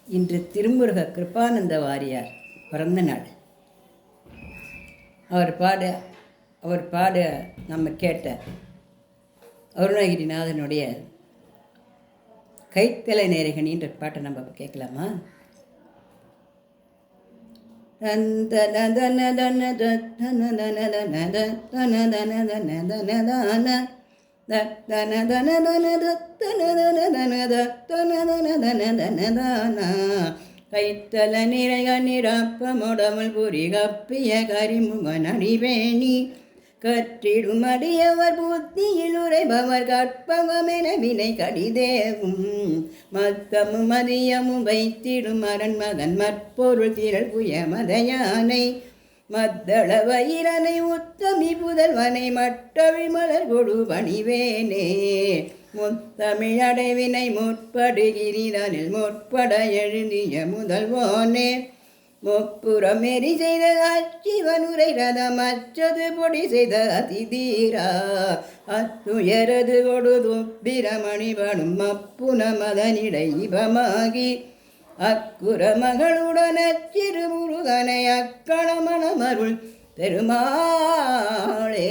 இன்று திருமுருக கிருபானந்த வாரியார் பிறந்த நாள். அவர் பாட நம்ம கேட்ட அருணகிரிநாதனுடைய கைத்தலை நேரகணின்ற பாட்டை நம்ம கேட்கலாமா? கைத்தல நிறைக நிரப்பமுடமல் புரி கப்பிய கரிமுகன் அடிவேணி கற்றிடும் அடியவர் புத்தியில் உரைபவர் கற்பகமென வினை கடிதேவும் மத்தமும் மதியமும் வைத்திடும் அரண் மகன் மற்பொருள் திரள் புய மதையானை மத்தள வயிரனை உத்தமி புதல்வனை மட்டவிழ் மலர் கொடு பணிவேனே முத்தமிழ் அடைவினை முற்படுகிறீரனில் முற்பட எழுதிய முதல்வோனே முப்புறம் எரி செய்த அச்சிவனுரை ரதம் அச்சது பொடி செய்த அதிதீரா அத்துயரது கொடுது பிரமணிவனும் அப்புன மதனிடை இபமாகி அக்குற மகளுடன் அச்சிறு முருகனை அக்களமணமருள் பெருமாளே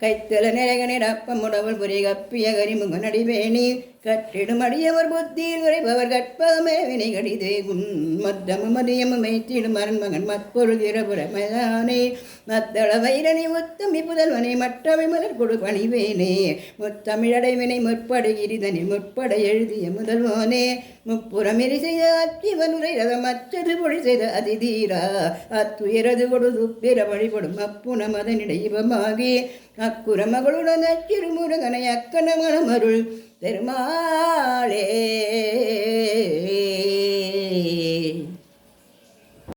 கைத்தல நிறைகனிடப்பமுடவள் புரி கப்பிய கரிமுகன் அடிவேணி கற்றிடும் அடியவர் புத்தியில் உரைபவர் கற்பகமே வினை கடிதேகும் மத்தமும் மதியமும் வைத்திடும் அரண்மகன் மற்பொருள் இரபுரமதானே மத்தள வைரனை உத்தமி புதல்வனை மற்றவை மலர் கொடு பணிவேனே முத்தமிழடைவினை முற்படுகிரிதனில் முற்பட எழுதிய முதல்வனே முப்புறமெறி செய்த அச்சிவனுரை ரதம் அச்சது பொழி செய்த அதிதீரா அத்துயரது கொடுது பிற வழிபடும் அப்புன மதனிடை இவமாகி அக்குற மகளுடன் அச்சிறு முருகனை அக்கணமணம் அருள் பெருமாளே.